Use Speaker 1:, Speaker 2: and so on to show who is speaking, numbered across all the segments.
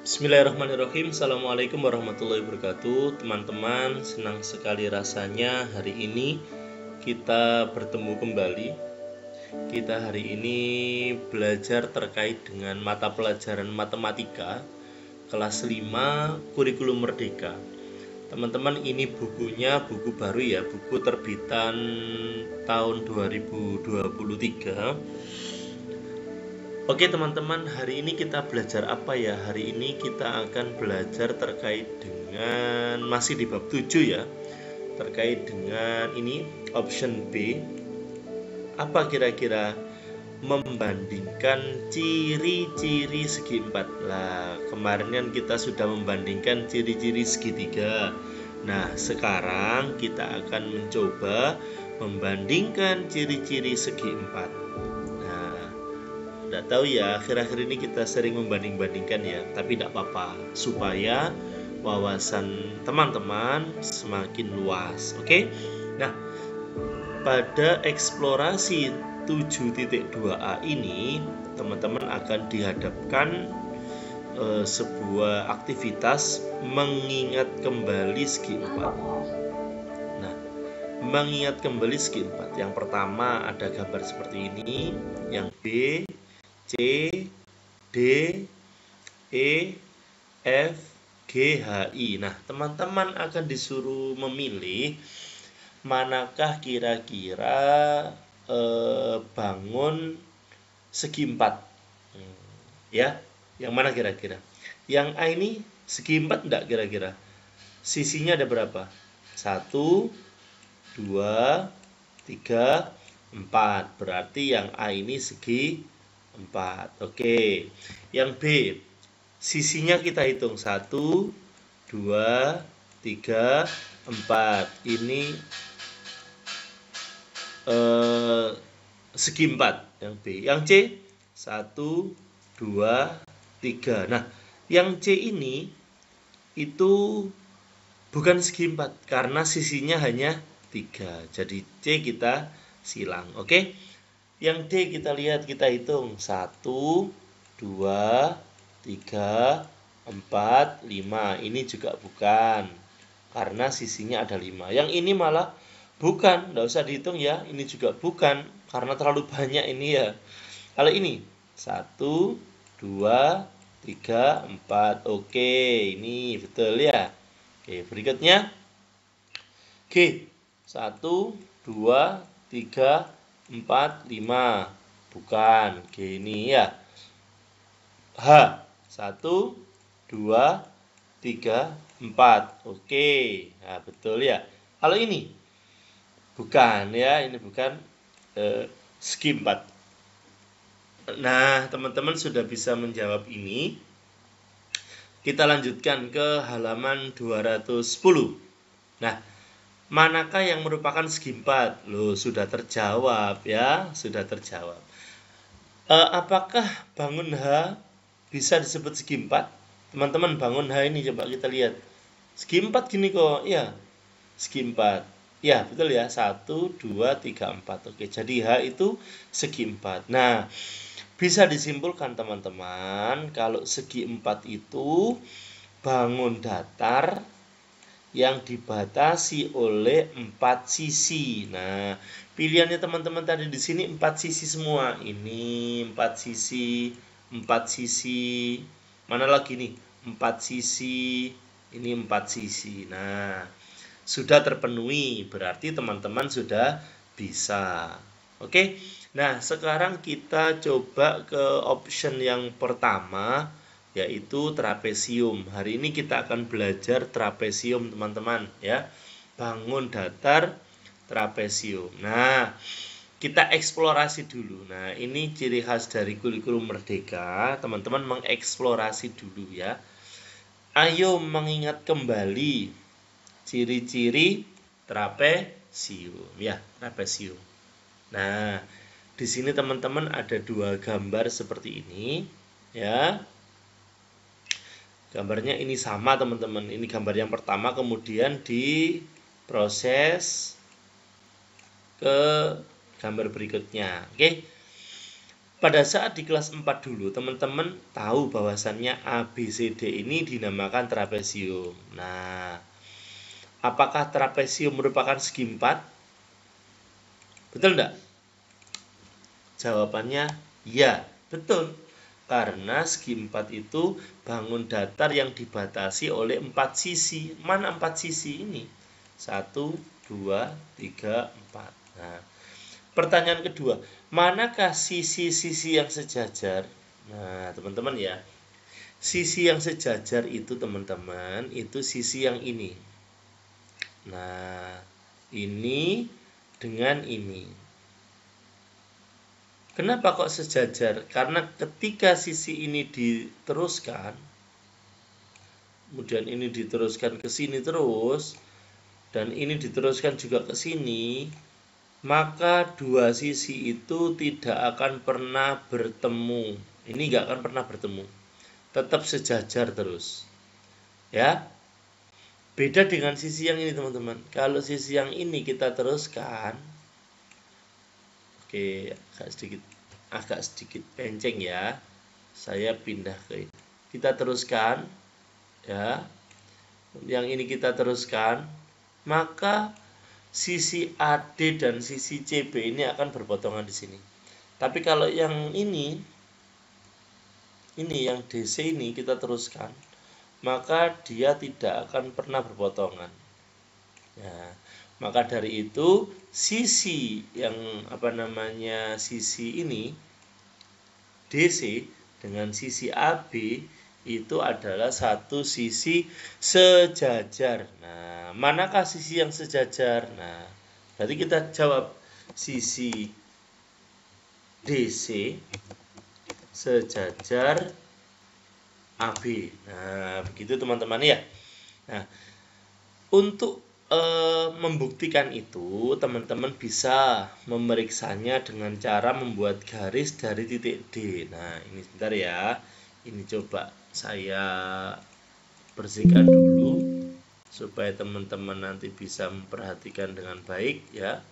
Speaker 1: Bismillahirrahmanirrahim. Assalamualaikum warahmatullahi wabarakatuh. Teman-teman, senang sekali rasanya hari ini kita bertemu kembali. Kita hari ini belajar terkait dengan mata pelajaran matematika kelas 5 kurikulum merdeka. Teman-teman, ini bukunya buku baru ya, buku terbitan tahun 2023. Oke teman-teman, hari ini kita belajar apa ya? Hari ini kita akan belajar terkait dengan masih di bab 7 ya. Terkait dengan ini option B. Apa kira-kira? Membandingkan ciri-ciri segi 4. Lah, kemarin kan kita sudah membandingkan ciri-ciri segitiga. Nah, sekarang kita akan mencoba membandingkan ciri-ciri segi 4. Tidak tahu ya, akhir-akhir ini kita sering membanding-bandingkan ya, tapi tidak apa-apa, supaya wawasan teman-teman semakin luas. Oke? Nah, pada eksplorasi 7.2a ini, teman-teman akan dihadapkan sebuah aktivitas mengingat kembali segi 4. Nah, mengingat kembali segi 4. Yang pertama ada gambar seperti ini, yang B, C, D, E, F, G, H, I. Nah, teman-teman akan disuruh memilih manakah kira-kira bangun segi 4. Ya, yang mana kira-kira? Yang A ini segi 4 enggak kira-kira? Sisinya ada berapa? 1, 2, 3, 4. Berarti yang A ini segi 4. Oke. Yang B, sisinya kita hitung 1, 2, 3, 4. Ini segi 4 yang B. Yang C 1, 2, 3. Nah, yang C ini itu bukan segi 4 karena sisinya hanya 3. Jadi C kita silang. Oke. Yang D kita lihat, kita hitung 1, 2, 3, 4, 5. Ini juga bukan karena sisinya ada 5. Yang ini malah bukan, nggak usah dihitung ya. Ini juga bukan karena terlalu banyak ini ya. Kalau ini 1, 2, 3, 4. Oke, ini betul ya. Oke, berikutnya G 1, 2, 3, 4, 5. Bukan, G ini ya. H 1, 2, 3, 4. Oke, nah betul ya. Kalau ini bukan ya, ini bukan segi 4. Nah, teman-teman sudah bisa menjawab ini. Kita lanjutkan ke halaman 210. Nah, manakah yang merupakan segi 4? Loh, sudah terjawab ya, sudah terjawab. Apakah bangun H bisa disebut segi 4? Teman-teman, bangun H ini coba kita lihat. Segi 4 gini kok, ya. Segi 4. Ya, betul ya. 1, 2, 3, 4. Oke, jadi H itu segi 4. Nah, bisa disimpulkan teman-teman, kalau segi 4 itu bangun datar yang dibatasi oleh 4 sisi. Nah, pilihannya teman-teman tadi di sini 4 sisi semua. Ini 4 sisi, 4 sisi. Mana lagi nih? 4 sisi. Ini 4 sisi. Nah, sudah terpenuhi. Berarti teman-teman sudah bisa. Oke. Nah, sekarang kita coba ke option yang pertama, yaitu trapesium. Hari ini kita akan belajar trapesium teman-teman ya. Bangun datar trapesium. Nah, kita eksplorasi dulu. Nah, ini ciri khas dari kurikulum merdeka. Teman-teman mengeksplorasi dulu ya. Ayo mengingat kembali ciri-ciri trapesium ya, trapesium. Nah, di sini teman-teman ada dua gambar seperti ini ya. Gambarnya ini sama teman-teman. Ini gambar yang pertama, kemudian diproses ke gambar berikutnya. Oke. pada saat di kelas 4 dulu, teman-teman tahu bahwasannya ABCD ini dinamakan trapesium. Nah, apakah trapesium merupakan segi 4? Betul enggak? Jawabannya ya, betul. Karena segi 4 itu bangun datar yang dibatasi oleh 4 sisi. Mana 4 sisi ini? 1, 2, 3, 4. Nah, pertanyaan kedua, manakah sisi-sisi yang sejajar? Nah, teman-teman ya, sisi yang sejajar itu teman-teman, itu sisi yang ini. Nah, ini dengan ini. Kenapa kok sejajar? Karena ketika sisi ini diteruskan, kemudian ini diteruskan ke sini terus, dan ini diteruskan juga ke sini, maka dua sisi itu tidak akan pernah bertemu. Ini nggak akan pernah bertemu. Tetap sejajar terus. Ya. Beda dengan sisi yang ini, teman-teman. Kalau sisi yang ini kita teruskan, oke, agak sedikit penceng ya. Saya pindah ke ini. Kita teruskan, ya. Yang ini kita teruskan, maka sisi AD dan sisi CB ini akan berpotongan di sini. Tapi kalau yang ini yang DC ini kita teruskan, maka dia tidak akan pernah berpotongan. Ya, maka dari itu sisi yang sisi ini DC dengan sisi AB itu adalah satu sisi sejajar. Nah, manakah sisi yang sejajar? Nah, berarti kita jawab sisi DC sejajar AB. Nah, begitu teman-teman ya. Nah, untuk membuktikan itu, teman-teman bisa memeriksanya dengan cara membuat garis dari titik D. Nah, ini sebentar ya. Ini coba saya bersihkan dulu supaya teman-teman nanti bisa memperhatikan dengan baik ya.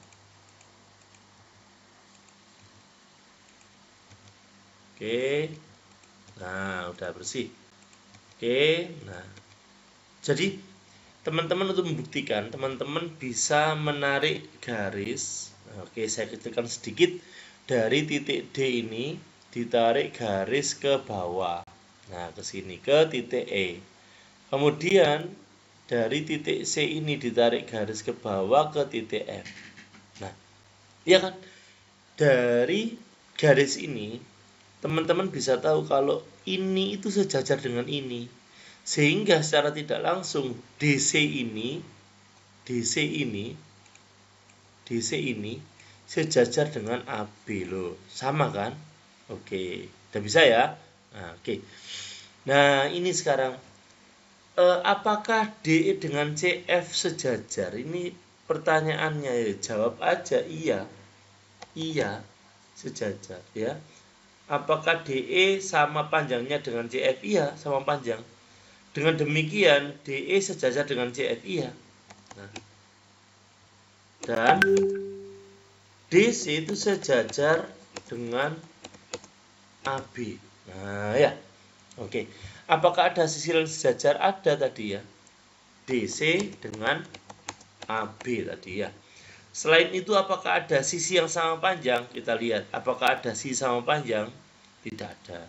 Speaker 1: Oke. Nah, udah bersih. Oke. Nah, jadi teman-teman untuk membuktikan, teman-teman bisa menarik garis. Nah, oke, saya kecilkan sedikit. Dari titik D ini ditarik garis ke bawah. Nah, ke sini ke titik E. Kemudian dari titik C ini ditarik garis ke bawah ke titik F. Nah, ya kan? Dari garis ini teman-teman bisa tahu kalau ini itu sejajar dengan ini. Sehingga secara tidak langsung DC ini sejajar dengan AB loh. Sama kan? Oke, udah bisa ya? Nah, oke. Nah, ini sekarang apakah DE dengan CF sejajar? Ini pertanyaannya ya. Jawab aja iya. Iya, sejajar ya. Apakah DE sama panjangnya dengan CF? Iya, sama panjang. Dengan demikian, DE sejajar dengan CF, iya. Nah, dan DC itu sejajar dengan AB. Nah, ya. Oke. Apakah ada sisi yang sejajar? Ada tadi ya. DC dengan AB tadi ya. Selain itu, apakah ada sisi yang sama panjang? Kita lihat. Apakah ada sisi sama panjang? Tidak ada.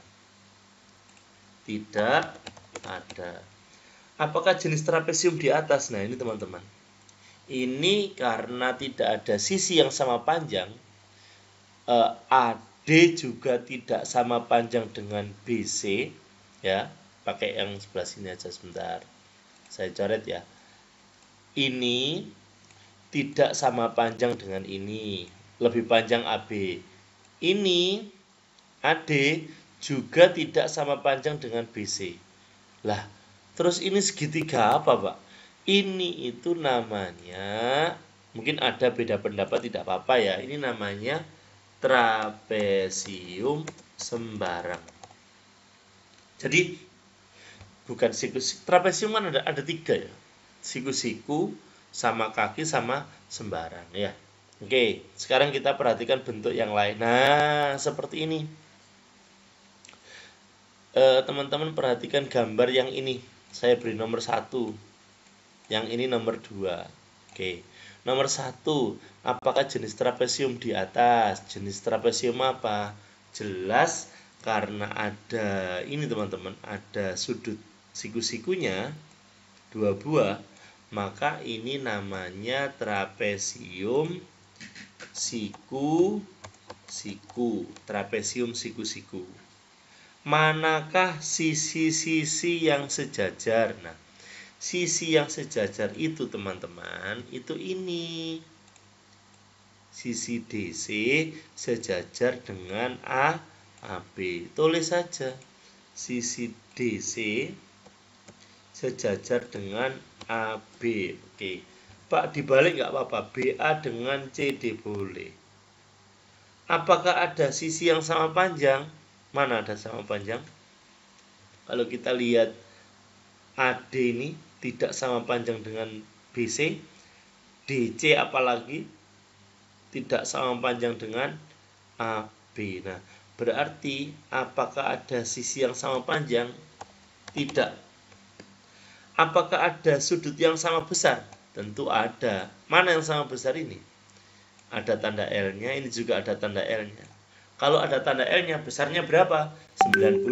Speaker 1: Tidak ada. Apakah jenis trapesium di atas? Nah, ini teman-teman. Ini karena tidak ada sisi yang sama panjang, AD juga tidak sama panjang dengan BC, ya. Pakai yang sebelah sini aja sebentar. Saya coret ya. Ini tidak sama panjang dengan ini, lebih panjang AB. Ini AD juga tidak sama panjang dengan BC. Lah, terus ini segitiga apa, Pak? Ini itu namanya, mungkin ada beda pendapat, tidak apa-apa ya. Ini namanya trapesium sembarang. Jadi bukan siku. Trapesium kan ada 3 ya. Siku-siku, sama kaki, sama sembarang ya. Oke, sekarang kita perhatikan bentuk yang lain. Nah, seperti ini. teman-teman perhatikan gambar yang ini. Saya beri nomor 1. Yang ini nomor 2. Oke. Nomor 1, apakah jenis trapesium di atas? Jenis trapesium apa? Jelas karena ada ini teman-teman, ada sudut siku-sikunya 2 buah, maka ini namanya trapesium siku-siku. Trapesium siku-siku. Manakah sisi-sisi yang sejajar? Nah, sisi yang sejajar itu teman-teman, itu ini. Sisi DC sejajar dengan AB. Tulis saja. Sisi DC sejajar dengan AB. Oke. Pak, dibalik nggak apa-apa. BA dengan CD boleh. Apakah ada sisi yang sama panjang? Mana ada sama panjang? Kalau kita lihat AD ini tidak sama panjang dengan BC, DC apalagi tidak sama panjang dengan AB. Nah, berarti apakah ada sisi yang sama panjang? Tidak. Apakah ada sudut yang sama besar? Tentu ada. Mana yang sama besar ini? Ada tanda L-nya, ini juga ada tanda L-nya. Kalau ada tanda L-nya, besarnya berapa? 90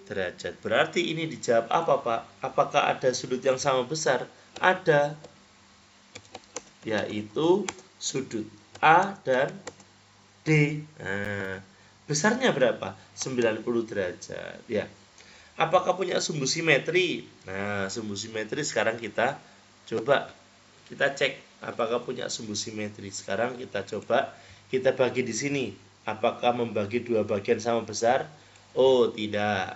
Speaker 1: derajat. Berarti ini dijawab apa, Pak? Apakah ada sudut yang sama besar? Ada. Yaitu sudut A dan D. Nah, besarnya berapa? 90 derajat. Ya. Apakah punya sumbu simetri? Nah, sumbu simetri sekarang kita coba kita cek apakah punya sumbu simetri. Sekarang kita coba kita bagi di sini. Apakah membagi dua bagian sama besar? Oh, tidak.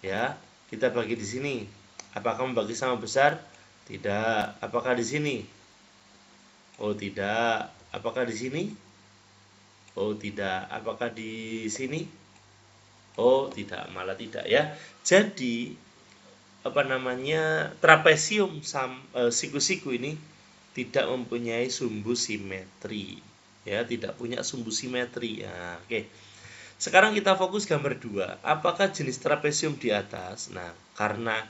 Speaker 1: Ya, kita bagi di sini. Apakah membagi sama besar? Tidak. Apakah di sini? Oh, tidak. Apakah di sini? Oh, tidak. Apakah di sini? Oh, tidak, malah tidak ya. Jadi trapesium siku-siku ini tidak mempunyai sumbu simetri. Ya, tidak punya sumbu simetri. Ya, oke. Sekarang kita fokus gambar 2. Apakah jenis trapesium di atas? Nah, karena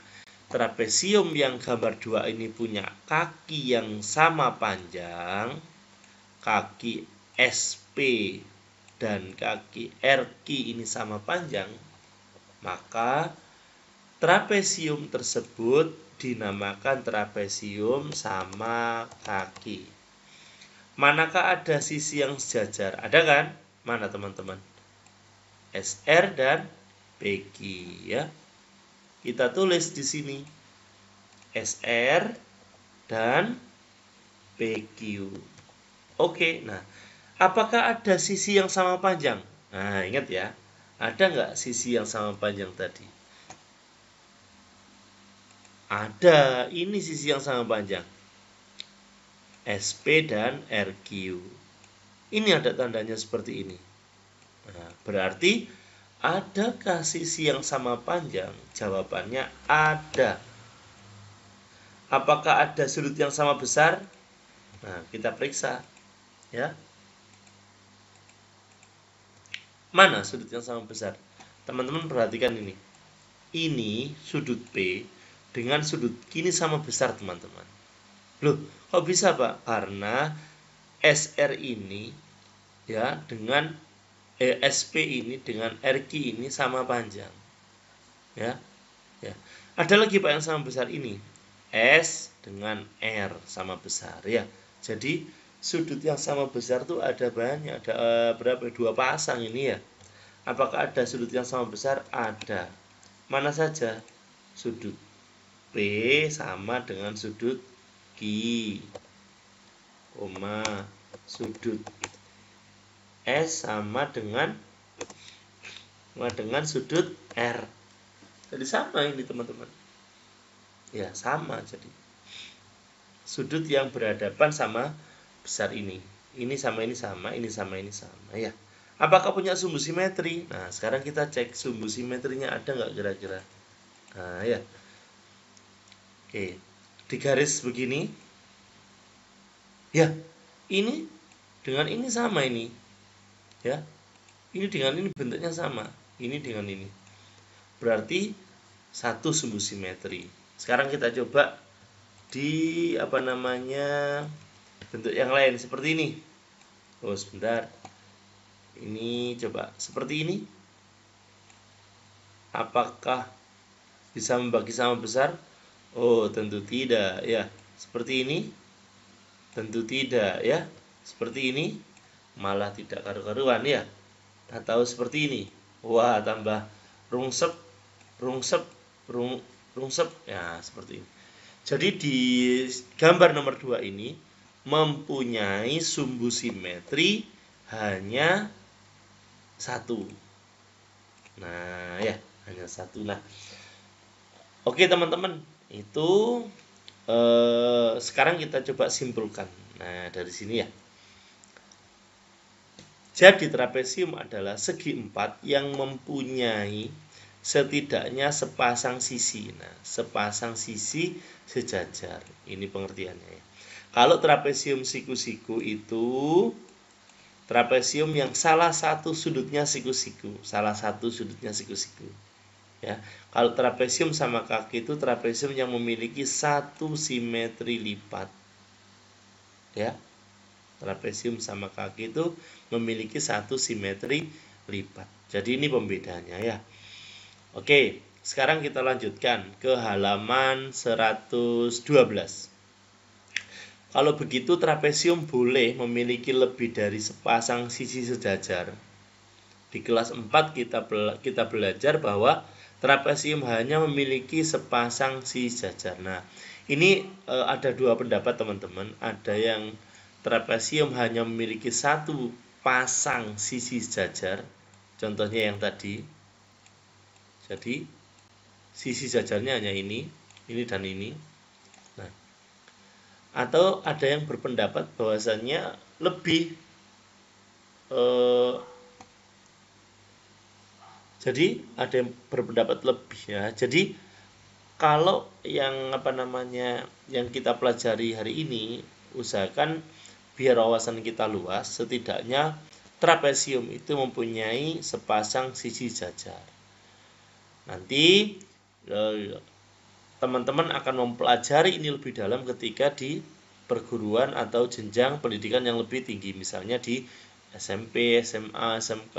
Speaker 1: trapesium yang gambar 2 ini punya kaki yang sama panjang, kaki SP dan kaki RQ ini sama panjang, maka trapesium tersebut dinamakan trapesium sama kaki. Manakah ada sisi yang sejajar? Ada kan? Mana teman-teman? SR dan PQ ya. Kita tulis di sini SR dan PQ. Oke, nah apakah ada sisi yang sama panjang? Nah, ingat ya, ada nggak sisi yang sama panjang tadi? Ada, ini sisi yang sama panjang. SP dan RQ. Ini ada tandanya seperti ini. Nah, berarti adakah sisi yang sama panjang? Jawabannya ada. Apakah ada sudut yang sama besar? Nah, kita periksa ya. Mana sudut yang sama besar? Teman-teman perhatikan ini. Ini sudut P dengan sudut Q ini sama besar, teman-teman. Loh, kok bisa, Pak? Karena SR ini ya dengan SP ini dengan RQ ini sama panjang. Ya. Ya. Ada lagi Pak yang sama besar ini. S dengan R sama besar ya. Jadi sudut yang sama besar tuh ada banyak, ada berapa? 2 pasang ini ya. Apakah ada sudut yang sama besar? Ada. Mana saja? Sudut P sama dengan sudut Q, sudut S sama dengan sudut R. Jadi sama ini teman-teman. Ya sama, jadi sudut yang berhadapan sama besar ini. Ini sama ini sama, ini sama ini sama ya. Apakah punya sumbu simetri? Nah, sekarang kita cek sumbu simetrinya ada nggak kira-kira. Nah ya. Oke, di garis begini. Ya, ini dengan ini sama ini. Ya, ini dengan ini bentuknya sama, ini dengan ini. berarti satu sumbu simetri. Sekarang kita coba di bentuk yang lain seperti ini. Oh, sebentar. Ini coba seperti ini. Apakah bisa membagi sama besar? Oh, tentu tidak ya. Seperti ini? Tentu tidak ya. Seperti ini? Malah tidak karu-karuan ya. Atau seperti ini? Wah, tambah rungsep ya, seperti ini. Jadi di gambar nomor 2 ini mempunyai sumbu simetri hanya satu. Nah, ya, hanya satu. Nah, oke teman-teman, itu sekarang kita coba simpulkan. Nah, dari sini ya. Jadi trapesium adalah segi empat yang mempunyai setidaknya sepasang sisi. Nah, sepasang sisi sejajar. Ini pengertiannya ya. Kalau trapesium siku-siku itu trapesium yang salah satu sudutnya siku-siku. Ya. Kalau trapesium sama kaki itu trapesium yang memiliki satu simetri lipat. Ya. Trapesium sama kaki itu memiliki satu simetri lipat. Jadi ini pembedanya ya. Oke, sekarang kita lanjutkan ke halaman 112. Kalau begitu trapesium boleh memiliki lebih dari sepasang sisi sejajar. Di kelas 4 kita belajar bahwa trapesium hanya memiliki sepasang sisi sejajar. Nah, ini ada dua pendapat teman-teman. Ada yang trapesium hanya memiliki satu pasang sisi sejajar. Contohnya yang tadi. Jadi sisi sejajarnya hanya ini dan ini. Nah, atau ada yang berpendapat bahwasannya lebih jadi ada yang berpendapat lebih ya. Jadi kalau yang yang kita pelajari hari ini, usahakan biar wawasan kita luas, setidaknya trapesium itu mempunyai sepasang sisi sejajar. Nanti teman-teman akan mempelajari ini lebih dalam ketika di perguruan atau jenjang pendidikan yang lebih tinggi, misalnya di SMP, SMA, SMK,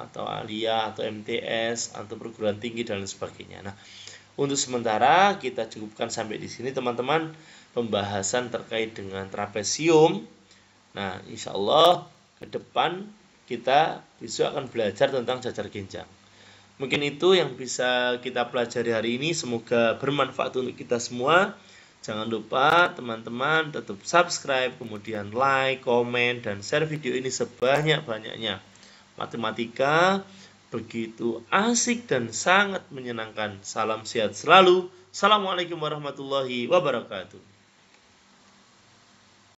Speaker 1: atau Aliyah, atau MTS, atau perguruan tinggi dan sebagainya. Nah, untuk sementara kita cukupkan sampai di sini teman-teman pembahasan terkait dengan trapesium. Nah, insya Allah ke depan kita besok akan belajar tentang jajar genjang. Mungkin itu yang bisa kita pelajari hari ini. Semoga bermanfaat untuk kita semua. Jangan lupa teman-teman tetap subscribe, kemudian like, komen, dan share video ini sebanyak-banyaknya. Matematika begitu asik dan sangat menyenangkan. Salam sehat selalu. Assalamualaikum warahmatullahi wabarakatuh.